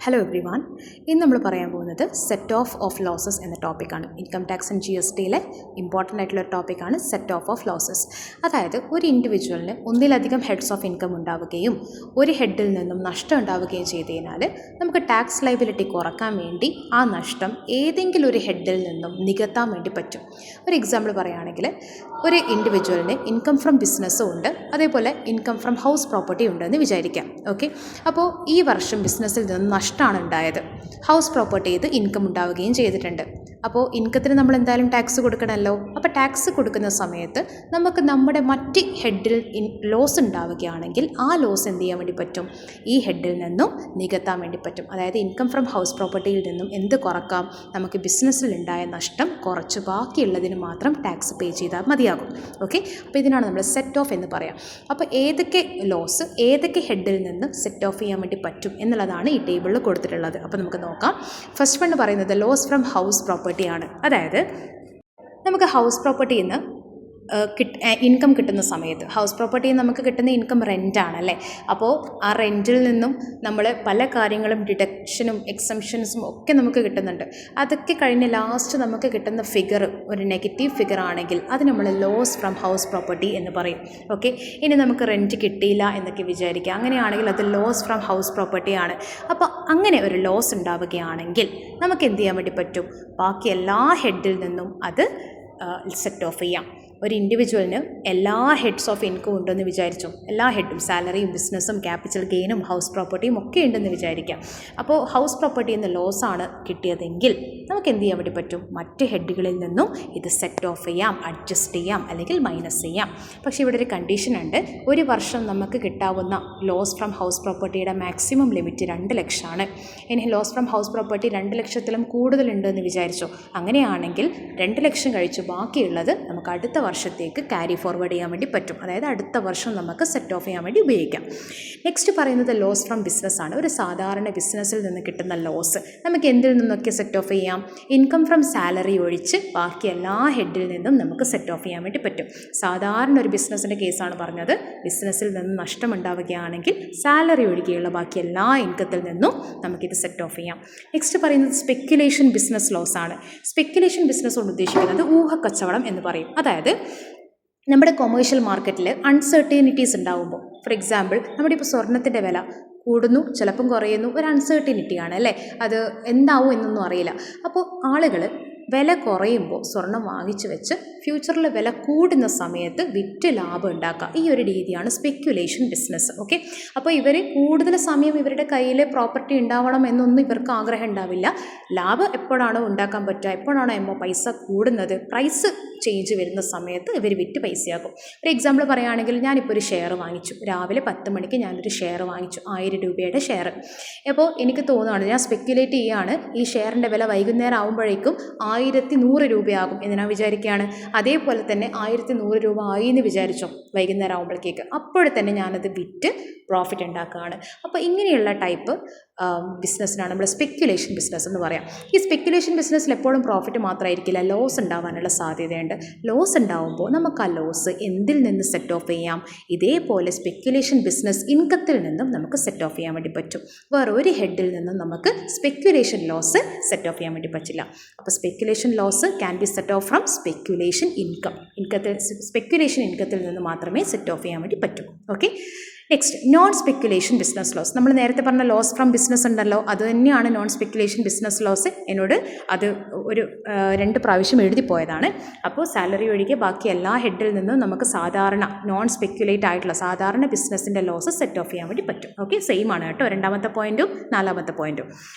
Hello every one. ഇന്ന് നമ്മൾ പറയാൻ പോകുന്നത് സെറ്റ് ഓഫ് ലോസസ് എന്ന ടോപ്പിക്കാണ്. ഇൻകം ടാക്സ് ആൻഡ് GSTയിലെ ഇമ്പോർട്ടൻ്റ് ആയിട്ടുള്ള ഒരു ടോപ്പിക്കാണ് സെറ്റ് ഓഫ് ലോസസ്. അതായത് ഒരു ഇൻഡിവിജ്വലിന് ഒന്നിലധികം ഹെഡ്സ് ഓഫ് ഇൻകം ഉണ്ടാവുകയും ഒരു ഹെഡിൽ നിന്നും നഷ്ടം ഉണ്ടാവുകയും ചെയ്ത് കഴിഞ്ഞാൽ നമുക്ക് ടാക്സ് ലയബിലിറ്റി കുറക്കാൻ വേണ്ടി ആ നഷ്ടം ഏതെങ്കിലും ഒരു ഹെഡിൽ നിന്നും നികത്താൻ വേണ്ടി പറ്റും. ഒരു എക്സാമ്പിൾ പറയുകയാണെങ്കിൽ ഒരു ഇൻഡിവിജ്വലിന് ഇൻകം ഫ്രം ബിസിനസ്സും ഉണ്ട്, അതേപോലെ ഇൻകം ഫ്രം ഹൗസ് പ്രോപ്പർട്ടി ഉണ്ടെന്ന് വിചാരിക്കാം. ഓക്കെ, അപ്പോൾ ഈ വർഷം ബിസിനസ്സിൽ നിന്ന് നഷ്ടമാണ് ഉണ്ടായത്, ഹൗസ് പ്രോപ്പർട്ടി ചെയ്ത് ഇൻകം ഉണ്ടാവുകയും ചെയ്തിട്ടുണ്ട്. അപ്പോൾ ഇൻകത്തിന് നമ്മൾ എന്തായാലും ടാക്സ് കൊടുക്കണമല്ലോ. അപ്പോൾ ടാക്സ് കൊടുക്കുന്ന സമയത്ത് നമുക്ക് നമ്മുടെ മറ്റ് ഹെഡിൽ ലോസ് ഉണ്ടാവുകയാണെങ്കിൽ ആ ലോസ് എന്ത് ചെയ്യാൻ വേണ്ടി പറ്റും? ഈ ഹെഡിൽ നിന്നും നികത്താൻ വേണ്ടി പറ്റും. അതായത് ഇൻകം ഫ്രം ഹൗസ് പ്രോപ്പർട്ടിയിൽ നിന്നും എന്ത് കുറക്കാം? നമുക്ക് ബിസിനസ്സിൽ ഉണ്ടായ നഷ്ടം കുറച്ച് ബാക്കിയുള്ളതിന് മാത്രം ടാക്സ് പേ ചെയ്താൽ മതിയാകും. ഓക്കെ, അപ്പോൾ ഇതിനാണ് നമ്മൾ സെറ്റ് ഓഫ് എന്ന് പറയാം. അപ്പോൾ ഏതൊക്കെ ലോസ് ഏതൊക്കെ ഹെഡിൽ നിന്ന് സെറ്റ് ഓഫ് ചെയ്യാൻ വേണ്ടി പറ്റും എന്നുള്ളതാണ് ഈ ടേബിളിൽ കൊടുത്തിട്ടുള്ളത്. അപ്പോൾ നമുക്ക് നോക്കാം. ഫസ്റ്റ് വൺ പറയുന്നത് ലോസ് ഫ്രം ഹൗസ് പ്രോപ്പർട്ടിയാണ്. അതായത് നമുക്ക് ഹൗസ് പ്രോപ്പർട്ടിയിൽ നിന്ന് ഇൻകം കിട്ടുന്ന സമയത്ത്, ഹൗസ് പ്രോപ്പർട്ടിയിൽ നമുക്ക് കിട്ടുന്ന ഇൻകം റെൻ്റാണ് അല്ലേ. അപ്പോൾ ആ റെൻറ്റിൽ നിന്നും നമ്മൾ പല കാര്യങ്ങളും ഡിഡക്ഷനും എക്സംഷൻസും ഒക്കെ നമുക്ക് കിട്ടുന്നുണ്ട്. അതൊക്കെ കഴിഞ്ഞ് ലാസ്റ്റ് നമുക്ക് കിട്ടുന്ന ഫിഗർ ഒരു നെഗറ്റീവ് ഫിഗർ ആണെങ്കിൽ അത് നമ്മൾ ലോസ് ഫ്രം ഹൗസ് പ്രോപ്പർട്ടി എന്ന് പറയും. ഓക്കെ, ഇനി നമുക്ക് റെൻറ്റ് കിട്ടിയില്ല എന്നൊക്കെ വിചാരിക്കുക, അങ്ങനെയാണെങ്കിൽ അത് ലോസ് ഫ്രം ഹൗസ് പ്രോപ്പർട്ടിയാണ്. അപ്പോൾ അങ്ങനെ ഒരു ലോസ് ഉണ്ടാവുകയാണെങ്കിൽ നമുക്ക് എന്ത് ചെയ്യാൻ വേണ്ടി പറ്റും? ബാക്കി എല്ലാ ഹെഡിൽ നിന്നും അത് സെറ്റ് ഓഫ് ചെയ്യാം. ഒരു ഇൻഡിവിജ്വലിന് എല്ലാ ഹെഡ്സ് ഓഫ് ഇൻകം ഉണ്ടെന്ന് വിചാരിച്ചു, എല്ലാ ഹെഡും സാലറിയും ബിസിനസ്സും ക്യാപിറ്റൽ ഗെയിനും ഹൗസ് പ്രോപ്പർട്ടിയും ഒക്കെ ഉണ്ടെന്ന് വിചാരിക്കാം. അപ്പോൾ ഹൗസ് പ്രോപ്പർട്ടിയിൽ നിന്ന് ലോസാണ് കിട്ടിയതെങ്കിൽ നമുക്ക് എന്ത് ചെയ്യാൻ വേണ്ടി പറ്റും? മറ്റ് ഹെഡുകളിൽ നിന്നും ഇത് സെറ്റ് ഓഫ് ചെയ്യാം, അഡ്ജസ്റ്റ് ചെയ്യാം, അല്ലെങ്കിൽ മൈനസ് ചെയ്യാം. പക്ഷേ ഇവിടെ ഒരു കണ്ടീഷൻ ഉണ്ട്. ഒരു വർഷം നമുക്ക് കിട്ടാവുന്ന ലോസ് ഫ്രം ഹൗസ് പ്രോപ്പർട്ടിയുടെ മാക്സിമം ലിമിറ്റ് 2 ലക്ഷമാണ്. ഇനി ലോസ് ഫ്രം ഹൗസ് പ്രോപ്പർട്ടി 2 ലക്ഷത്തിലും കൂടുതലുണ്ടെന്ന് വിചാരിച്ചു, അങ്ങനെയാണെങ്കിൽ 2 ലക്ഷം കഴിച്ച് ബാക്കിയുള്ളത് നമുക്ക് അടുത്ത വർഷത്തേക്ക് ക്യാരി ഫോർവേഡ് ചെയ്യാൻ വേണ്ടി പറ്റും. അതായത് അടുത്ത വർഷം നമുക്ക് സെറ്റ് ഓഫ് ചെയ്യാൻ വേണ്ടി ഉപയോഗിക്കാം. നെക്സ്റ്റ് പറയുന്നത് ലോസ് ഫ്രം ബിസിനസ്സാണ്. ഒരു സാധാരണ ബിസിനസ്സിൽ നിന്ന് കിട്ടുന്ന ലോസ് നമുക്ക് എന്തിൽ നിന്നൊക്കെ സെറ്റ് ഓഫ് ചെയ്യാം? ഇൻകം ഫ്രം സാലറി ഒഴിച്ച് ബാക്കി എല്ലാ ഹെഡിൽ നിന്നും നമുക്ക് സെറ്റ് ഓഫ് ചെയ്യാൻ വേണ്ടി പറ്റും. സാധാരണ ഒരു ബിസിനസ്സിൻ്റെ കേസാണ് പറഞ്ഞത്. ബിസിനസ്സിൽ നിന്ന് നഷ്ടമുണ്ടാവുകയാണെങ്കിൽ സാലറി ഒഴികെയുള്ള ബാക്കി എല്ലാ ഇൻകത്തിൽ നിന്നും നമുക്കിത് സെറ്റ് ഓഫ് ചെയ്യാം. നെക്സ്റ്റ് പറയുന്നത് സ്പെക്യുലേഷൻ ബിസിനസ് ലോസ് ആണ്. സ്പെക്യുലേഷൻ ബിസിനസ് കൊണ്ട് ഉദ്ദേശിക്കുന്നത് ഊഹക്കച്ചവടം എന്ന് പറയും. അതായത് നമ്മുടെ കൊമേഴ്ഷ്യൽ മാർക്കറ്റിൽ അൺസർട്ടനിറ്റീസ് ഉണ്ടാകുമ്പോൾ, ഫോർ എക്സാമ്പിൾ നമ്മുടെ ഇപ്പോൾ സ്വർണ്ണത്തിൻ്റെ വില കൂടുന്നു, ചിലപ്പം കുറയുന്നു, ഒരു അൺസർട്ടനിറ്റിയാണ് അല്ലേ. അത് എന്താവും എന്നൊന്നും അറിയില്ല. അപ്പോൾ ആളുകൾ വില കുറയുമ്പോൾ സ്വർണം വാങ്ങിച്ചു വെച്ച് ഫ്യൂച്ചറിൽ വില കൂടുന്ന സമയത്ത് വിറ്റ് ലാഭം ഉണ്ടാക്കുക. ഈ ഒരു രീതിയാണ് സ്പെക്യുലേഷൻ ബിസിനസ്. ഓക്കെ, അപ്പോൾ ഇവർ കൂടുതൽ സമയം ഇവരുടെ കയ്യിൽ പ്രോപ്പർട്ടി ഉണ്ടാവണം എന്നൊന്നും ഇവർക്ക് ആഗ്രഹം ഉണ്ടാവില്ല. ലാഭം എപ്പോഴാണോ ഉണ്ടാക്കാൻ പറ്റുക, എപ്പോഴാണോ പൈസ കൂടുന്നത്, പ്രൈസ് ചേഞ്ച് വരുന്ന സമയത്ത് ഇവർ വിറ്റ് പൈസയാക്കും. ഒരു എക്സാമ്പിൾ പറയുകയാണെങ്കിൽ ഞാനിപ്പോൾ ഒരു ഷെയർ വാങ്ങിച്ചു, രാവിലെ 10 മണിക്ക് ഞാനൊരു ഷെയർ വാങ്ങിച്ചു, 1000 രൂപയുടെ ഷെയർ. അപ്പോൾ എനിക്ക് തോന്നുകയാണ്, ഞാൻ സ്പെക്യുലേറ്റ് ചെയ്യുകയാണ്, ഈ ഷെയറിൻ്റെ വില വൈകുന്നേരം ആകുമ്പോഴേക്കും 1100 രൂപയാകും എന്ന് ഞാൻ വിചാരിക്കുകയാണ്. അതേപോലെ തന്നെ 1100 രൂപ ആയി എന്ന് വിചാരിച്ചോ വൈകുന്നേരം ആകുമ്പോഴേക്ക്, അപ്പോഴെ തന്നെ ഞാനത് വിറ്റ് പ്രോഫിറ്റ് ഉണ്ടാക്കുകയാണ്. അപ്പോൾ ഇങ്ങനെയുള്ള ടൈപ്പ് ബിസിനസ്സിനാണ് നമ്മൾ സ്പെക്യുലേഷൻ ബിസിനസ് എന്ന് പറയാം. ഈ സ്പെക്യുലേഷൻ ബിസിനസ്സിൽ എപ്പോഴും പ്രോഫിറ്റ് മാത്രമായിരിക്കില്ല, ലോസ് ഉണ്ടാവാനുള്ള സാധ്യതയുണ്ട്. ലോസ് ഉണ്ടാവുമ്പോൾ നമുക്ക് ആ ലോസ് എന്തിൽ നിന്ന് സെറ്റ് ഓഫ് ചെയ്യാം? ഇതേപോലെ സ്പെക്യുലേഷൻ ബിസിനസ് ഇൻകത്തിൽ നിന്നും നമുക്ക് സെറ്റ് ഓഫ് ചെയ്യാൻ വേണ്ടി പറ്റും. വേറെ ഒരു ഹെഡിൽ നിന്നും നമുക്ക് സ്പെക്യുലേഷൻ ലോസ് സെറ്റ് ഓഫ് ചെയ്യാൻ വേണ്ടി പറ്റില്ല. അപ്പോൾ speculation loss can be set off from speculation income. Speculation ഇൻകത്തിൽ നിന്ന് മാത്രമേ സെറ്റ് ഓഫ് ചെയ്യാൻ വേണ്ടി പറ്റൂ. Okay, next non speculation business loss. നമ്മൾ നേരത്തെ പറഞ്ഞ ലോസ് ഫ്രം ബിസിനസ് ഉണ്ടല്ലോ, അത് തന്നെയാണ് നോൺ സ്പെക്യുലേഷൻ ബിസിനസ് ലോസ്. എന്നോട് അത് ഒരു 2 പ്രാവശ്യം എഴുതി പോയതാണ്. അപ്പോൾ സാലറി ഒഴികെ ബാക്കി എല്ലാ ഹെഡിൽ നിന്നും നമുക്ക് സാധാരണ നോൺ സ്പെക്യുലേറ്റ് ആയിട്ടുള്ള സാധാരണ ബിസിനസ്സിൻ്റെ ലോസ് സെറ്റ് ഓഫ് ചെയ്യാൻ വേണ്ടി പറ്റും. ഓക്കെ, സെയിം ആണ് കേട്ടോ 2ാമത്തെ പോയിൻറ്റും 4ാമത്തെ പോയിൻറ്റും.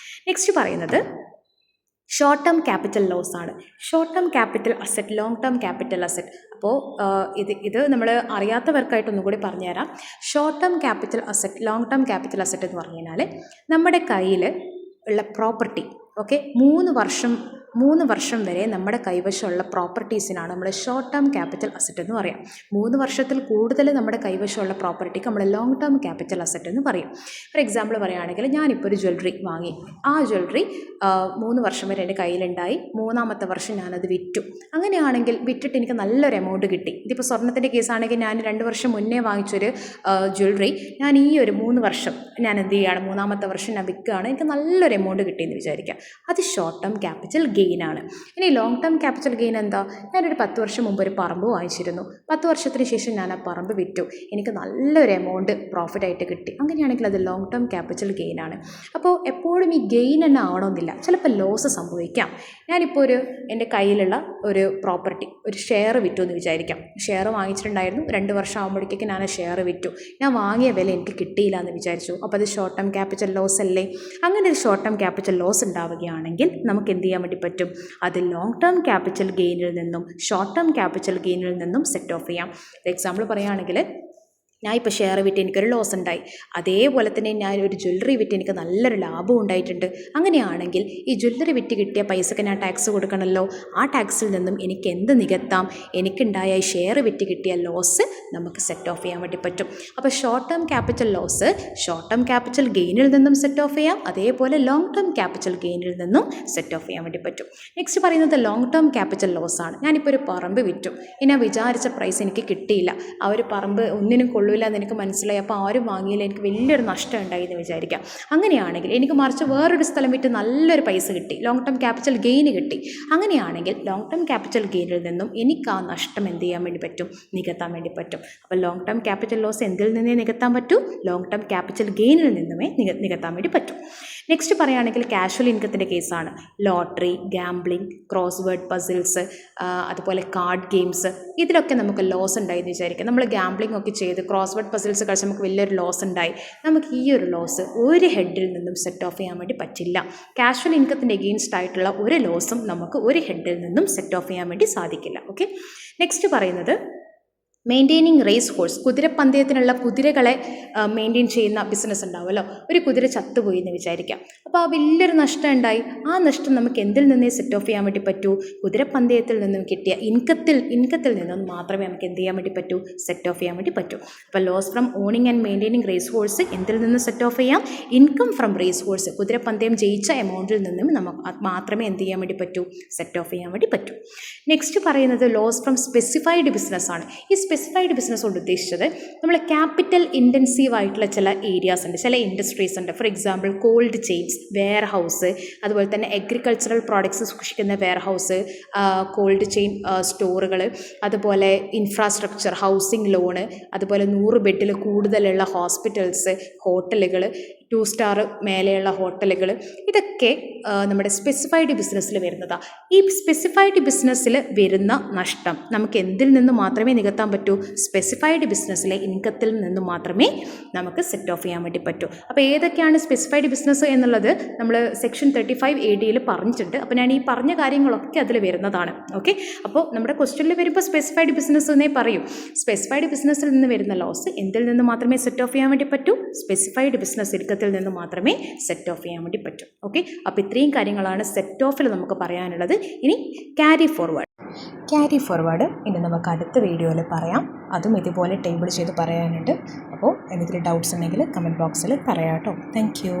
നെക്സ്റ്റ് പറയുന്നത് ഷോർട്ട് ടേം ക്യാപിറ്റൽ ലോസ് ആണ്. Short term capital asset, long term capital asset. അപ്പോൾ ഇത് നമ്മൾ അറിയാത്തവർക്കായിട്ടൊന്നും കൂടി പറഞ്ഞുതരാം. Short term capital asset, long term capital asset എന്ന് പറഞ്ഞു കഴിഞ്ഞാൽ നമ്മുടെ കയ്യിൽ ഉള്ള പ്രോപ്പർട്ടി, ഓക്കെ, 3 വർഷം 3 വർഷം വരെ നമ്മുടെ കൈവശമുള്ള പ്രോപ്പർട്ടീസിനാണ് നമ്മൾ ഷോർട്ട് ടേം ക്യാപിറ്റൽ അസറ്റ് എന്ന് പറയാം. 3 വർഷത്തിൽ കൂടുതൽ നമ്മുടെ കൈവശമുള്ള പ്രോപ്പർട്ടിക്ക് നമ്മൾ ലോങ് ടേം ക്യാപിറ്റൽ അസറ്റ് എന്ന് പറയും. ഫോർ എക്സാമ്പിൾ പറയുകയാണെങ്കിൽ ഞാനിപ്പോൾ ഒരു ജ്വല്ലറി വാങ്ങി. ആ ജ്വല്ലറി 3 വർഷം വരെ എൻ്റെ കയ്യിലുണ്ടായി. 3-ാമത്തെ വർഷം ഞാനത് വിറ്റു. അങ്ങനെയാണെങ്കിൽ വിറ്റിട്ട് എനിക്ക് നല്ലൊരു എമൗണ്ട് കിട്ടി. ഇതിപ്പോൾ സ്വർണ്ണത്തിൻ്റെ കേസാണെങ്കിൽ ഞാൻ 2 വർഷം മുന്നേ വാങ്ങിച്ചൊരു ജ്വല്ലറി ഞാൻ ഈ ഒരു 3 വർഷം ഞാൻ എന്ത് ചെയ്യുകയാണ്, 3-ാമത്തെ വർഷം ഞാൻ വിൽക്കുകയാണ്, എനിക്ക് നല്ലൊരു എമൗണ്ട് കിട്ടിയെന്ന് വിചാരിക്കുക. അത് ഷോർട്ട് ടേം ക്യാപിറ്റൽ ഗെയിനാണ്. ഇനി ലോങ് ടേം ക്യാപിറ്റൽ ഗെയിൻ എന്താ? ഞാനൊരു 10 വർഷം മുമ്പ് ഒരു പറമ്പ് വാങ്ങിച്ചിരുന്നു. 10 വർഷത്തിന് ശേഷം ഞാൻ ആ പറമ്പ് വിറ്റു. എനിക്ക് നല്ലൊരു എമൗണ്ട് പ്രോഫിറ്റായിട്ട് കിട്ടി. അങ്ങനെയാണെങ്കിൽ അത് ലോങ് ടേം ക്യാപിറ്റൽ ഗെയിനാണ്. അപ്പോൾ എപ്പോഴും ഈ ഗെയിൻ തന്നെ ആവണമെന്നില്ല. ചിലപ്പോൾ ലോസ് സംഭവിക്കാം. ഞാനിപ്പോൾ എൻ്റെ കയ്യിലുള്ള ഒരു പ്രോപ്പർട്ടി, ഒരു ഷെയർ വിറ്റു എന്ന് വിചാരിക്കാം. ഷെയർ വാങ്ങിച്ചിട്ടുണ്ടായിരുന്നു. 2 വർഷം ആകുമ്പോഴേക്കും ഞാൻ ആ ഷെയർ വിറ്റു. ഞാൻ വാങ്ങിയ വില എനിക്ക് കിട്ടിയില്ല എന്ന് വിചാരിച്ചു. അപ്പോൾ അത് ഷോർട്ട് ടേം ക്യാപിറ്റൽ ലോസ് അല്ലേ? അങ്ങനെ ഒരു ഷോർട്ട് ടേം ക്യാപിറ്റൽ ലോസ് ഉണ്ടാവുകയാണെങ്കിൽ നമുക്ക് എന്ത് ചെയ്യാൻ വേണ്ടി പറ്റും? അത് ലോങ് ടേം ക്യാപിറ്റൽ ഗെയിനിൽ നിന്നും ഷോർട്ട് ടേം ക്യാപിറ്റൽ ഗെയിനിൽ നിന്നും സെറ്റ് ഓഫ് ചെയ്യാം. എക്സാമ്പിൾ പറയുകയാണെങ്കിൽ, ഞാൻ ഇപ്പോൾ ഷെയർ വിറ്റ് എനിക്കൊരു ലോസ് ഉണ്ടായി. അതേപോലെ തന്നെ ഞാൻ ഒരു ജ്വല്ലറി വിറ്റ് എനിക്ക് നല്ലൊരു ലാഭം ഉണ്ടായിട്ടുണ്ട്. അങ്ങനെയാണെങ്കിൽ ഈ ജ്വല്ലറി വിറ്റ് കിട്ടിയ പൈസക്ക് ഞാൻ ടാക്സ് കൊടുക്കണമല്ലോ. ആ ടാക്സിൽ നിന്നും എനിക്ക് എന്ത് നികത്താം? എനിക്കുണ്ടായ ഈ ഷെയർ വിറ്റ് കിട്ടിയ ലോസ് നമുക്ക് സെറ്റ് ഓഫ് ചെയ്യാൻ വേണ്ടി പറ്റും. അപ്പോൾ short term capital loss short term capital ഗെയിനിൽ നിന്നും സെറ്റ് ഓഫ് ചെയ്യാം. അതേപോലെ ലോങ് ടേം ക്യാപിറ്റൽ ഗെയിനിൽ നിന്നും സെറ്റ് ഓഫ് ചെയ്യാൻ വേണ്ടി പറ്റും. നെക്സ്റ്റ് പറയുന്നത് ലോങ് ടേം ക്യാപിറ്റൽ ലോസ് ആണ്. ഞാനിപ്പോൾ ഒരു പറമ്പ് വിറ്റു. ഞാൻ വിചാരിച്ച പ്രൈസ് എനിക്ക് കിട്ടിയില്ല. ആ ഒരു പറമ്പ് ഒന്നിനും കൊള്ളില്ല എന്ന് എനിക്ക് മനസ്സിലായി. അപ്പോൾ ആരും വാങ്ങിയില്ല, എനിക്ക് വലിയൊരു നഷ്ടം ഉണ്ടായി എന്ന് വിചാരിക്കാം. അങ്ങനെയാണെങ്കിൽ എനിക്ക് മറിച്ച് വേറൊരു സ്ഥലം വിറ്റ് നല്ലൊരു പൈസ കിട്ടി, ലോങ് ടേം ക്യാപിറ്റൽ ഗെയിൻ കിട്ടി. അങ്ങനെയാണെങ്കിൽ ലോങ് ടേം ക്യാപിറ്റൽ ഗെയിനിൽ നിന്നും എനിക്ക് ആ നഷ്ടം എന്ത് ചെയ്യാൻ വേണ്ടി പറ്റും? നികത്താൻ വേണ്ടി പറ്റും. അപ്പോൾ ലോങ് ടേം ക്യാപിറ്റൽ ലോസ് എന്തിൽ നിന്നേ നികത്താൻ പറ്റൂ? ലോങ് ടേം ക്യാപിറ്റൽ ഗെയിനിൽ നിന്നുമേ നികത്താൻ വേണ്ടി പറ്റും. നെക്സ്റ്റ് പറയുകയാണെങ്കിൽ കാഷ്വൽ ഇൻകത്തിൻ്റെ കേസാണ്. Lottery, gambling, cross word puzzles, അതുപോലെ കാർഡ് ഗെയിംസ്, ഇതിലൊക്കെ നമുക്ക് ലോസ് ഉണ്ടായി എന്ന് വിചാരിക്കാം. നമ്മൾ ഗാംബ്ലിംഗ് ഒക്കെ ചെയ്ത് ക്രോസ് വേർഡ് പസിൽസ് കളിച്ച് നമുക്ക് വലിയൊരു ലോസ് ഉണ്ടായി. നമുക്ക് ഈ ഒരു ലോസ് ഒരു ഹെഡിൽ നിന്നും സെറ്റ് ഓഫ് ചെയ്യാൻ വേണ്ടി പറ്റില്ല. കാഷ്വൽ ഇൻകത്തിൻ്റെ എഗെയിൻസ്റ്റ് ആയിട്ടുള്ള ഒരു ലോസും നമുക്ക് ഒരു ഹെഡിൽ നിന്നും സെറ്റ് ഓഫ് ചെയ്യാൻ വേണ്ടി സാധിക്കില്ല. ഓക്കെ, നെക്സ്റ്റ് പറയുന്നത് മെയിൻറ്റെയിനിങ് റേസ് ഹോഴ്സ്, കുതിരപ്പന്തയത്തിനുള്ള കുതിരകളെ മെയിൻറ്റെയിൻ ചെയ്യുന്ന ബിസിനസ് ഉണ്ടാവുമല്ലോ. ഒരു കുതിര ചത്തുപോയി എന്ന് വിചാരിക്കാം. അപ്പോൾ ആ വലിയൊരു നഷ്ടം ഉണ്ടായി. ആ നഷ്ടം നമുക്ക് എന്തിൽ നിന്നേ സെറ്റ് ഓഫ് ചെയ്യാൻ വേണ്ടി പറ്റൂ? കുതിരപ്പന്തയത്തിൽ നിന്നും കിട്ടിയ ഇൻകത്തിൽ നിന്നും മാത്രമേ നമുക്ക് എന്ത് ചെയ്യാൻ വേണ്ടി പറ്റൂ? സെറ്റ് ഓഫ് ചെയ്യാൻ വേണ്ടി പറ്റൂ. അപ്പോൾ loss from owning and maintaining race horse എന്തിൽ നിന്ന് സെറ്റ് ഓഫ് ചെയ്യാം? ഇൻകം ഫ്രം റേസ് ഹോഴ്സ്, കുതിരപ്പന്തയം ജയിച്ച എമൗണ്ടിൽ നിന്നും നമുക്ക് മാത്രമേ എന്ത് ചെയ്യാൻ വേണ്ടി പറ്റൂ? സെറ്റ് ഓഫ് ചെയ്യാൻ വേണ്ടി പറ്റൂ. നെക്സ്റ്റ് പറയുന്നത് ലോസ് ഫ്രം സ്പെസിഫൈഡ് ബിസിനസ് ആണ്. ഈ സ്പെസിഫൈഡ് ബിസിനസ് കൊണ്ട് ഉദ്ദേശിച്ചത് നമ്മൾ ക്യാപിറ്റൽ ഇൻറ്റൻസീവ് ആയിട്ടുള്ള ചില ഏരിയാസ് ഉണ്ട്, ചില ഇൻഡസ്ട്രീസ് ഉണ്ട്. For example cold chains, warehouse, അതുപോലെ തന്നെ അഗ്രികൾച്ചറൽ പ്രോഡക്ട്സ് സൂക്ഷിക്കുന്ന വെയർ ഹൗസ്, കോൾഡ് ചെയിൻ സ്റ്റോറുകൾ, അതുപോലെ ഇൻഫ്രാസ്ട്രക്ചർ, ഹൗസിംഗ് ലോണ്, അതുപോലെ 100 ബെഡിൽ കൂടുതലുള്ള ഹോസ്പിറ്റൽസ്, ഹോട്ടലുകൾ, 2 സ്റ്റാർ മേലെയുള്ള ഹോട്ടലുകൾ, ഇതൊക്കെ നമ്മുടെ സ്പെസിഫൈഡ് ബിസിനസ്സിൽ വരുന്നതാണ്. ഈ സ്പെസിഫൈഡ് ബിസിനസ്സിൽ വരുന്ന നഷ്ടം നമുക്ക് എന്തിൽ നിന്ന് മാത്രമേ നികത്താൻ പറ്റൂ? സ്പെസിഫൈഡ് ബിസിനസ്സിലെ ഇൻകത്തിൽ നിന്ന് മാത്രമേ നമുക്ക് സെറ്റ് ഓഫ് ചെയ്യാൻ വേണ്ടി പറ്റൂ. അപ്പോൾ ഏതൊക്കെയാണ് സ്പെസിഫൈഡ് ബിസിനസ് എന്നുള്ളത് നമ്മൾ സെക്ഷൻ 35 ADയിൽ പറഞ്ഞിട്ടുണ്ട്. അപ്പോൾ ഞാൻ ഈ പറഞ്ഞ കാര്യങ്ങളൊക്കെ അതിൽ വരുന്നതാണ്. ഓക്കെ, അപ്പോൾ നമ്മുടെ ക്വസ്റ്റ്യനിൽ വരുമ്പോൾ സ്പെസിഫൈഡ് ബിസിനസ് എന്നേ പറയൂ. സ്പെസിഫൈഡ് ബിസിനസ്സിൽ നിന്ന് വരുന്ന ലോസ് എന്തിൽ നിന്ന് മാത്രമേ സെറ്റ് ഓഫ് ചെയ്യാൻ വേണ്ടി പറ്റൂ? സ്പെസിഫൈഡ് ബിസിനസ് ഇൻകത്തിൽ നിന്ന് മാത്രമേ സെറ്റ് ഓഫ് ചെയ്യാൻ വേണ്ടി പറ്റൂ. ഓക്കെ, അപ്പോൾ ഇത്രയും കാര്യങ്ങളാണ് സെറ്റ് ഓഫിൽ നമുക്ക് പറയാനുള്ളത്. ഇനി ക്യാരി ഫോർവേഡ് ഇനി നമുക്ക് അടുത്ത വീഡിയോയിൽ പറയാം. അതും ഇതുപോലെ ടേബിൾ ചെയ്ത് പറയാനുണ്ട്. അപ്പോൾ എന്തെങ്കിലും ഡൗട്ട്സ് ഉണ്ടെങ്കിൽ കമൻറ്റ് ബോക്സിൽ പറയാം കേട്ടോ. Thank you.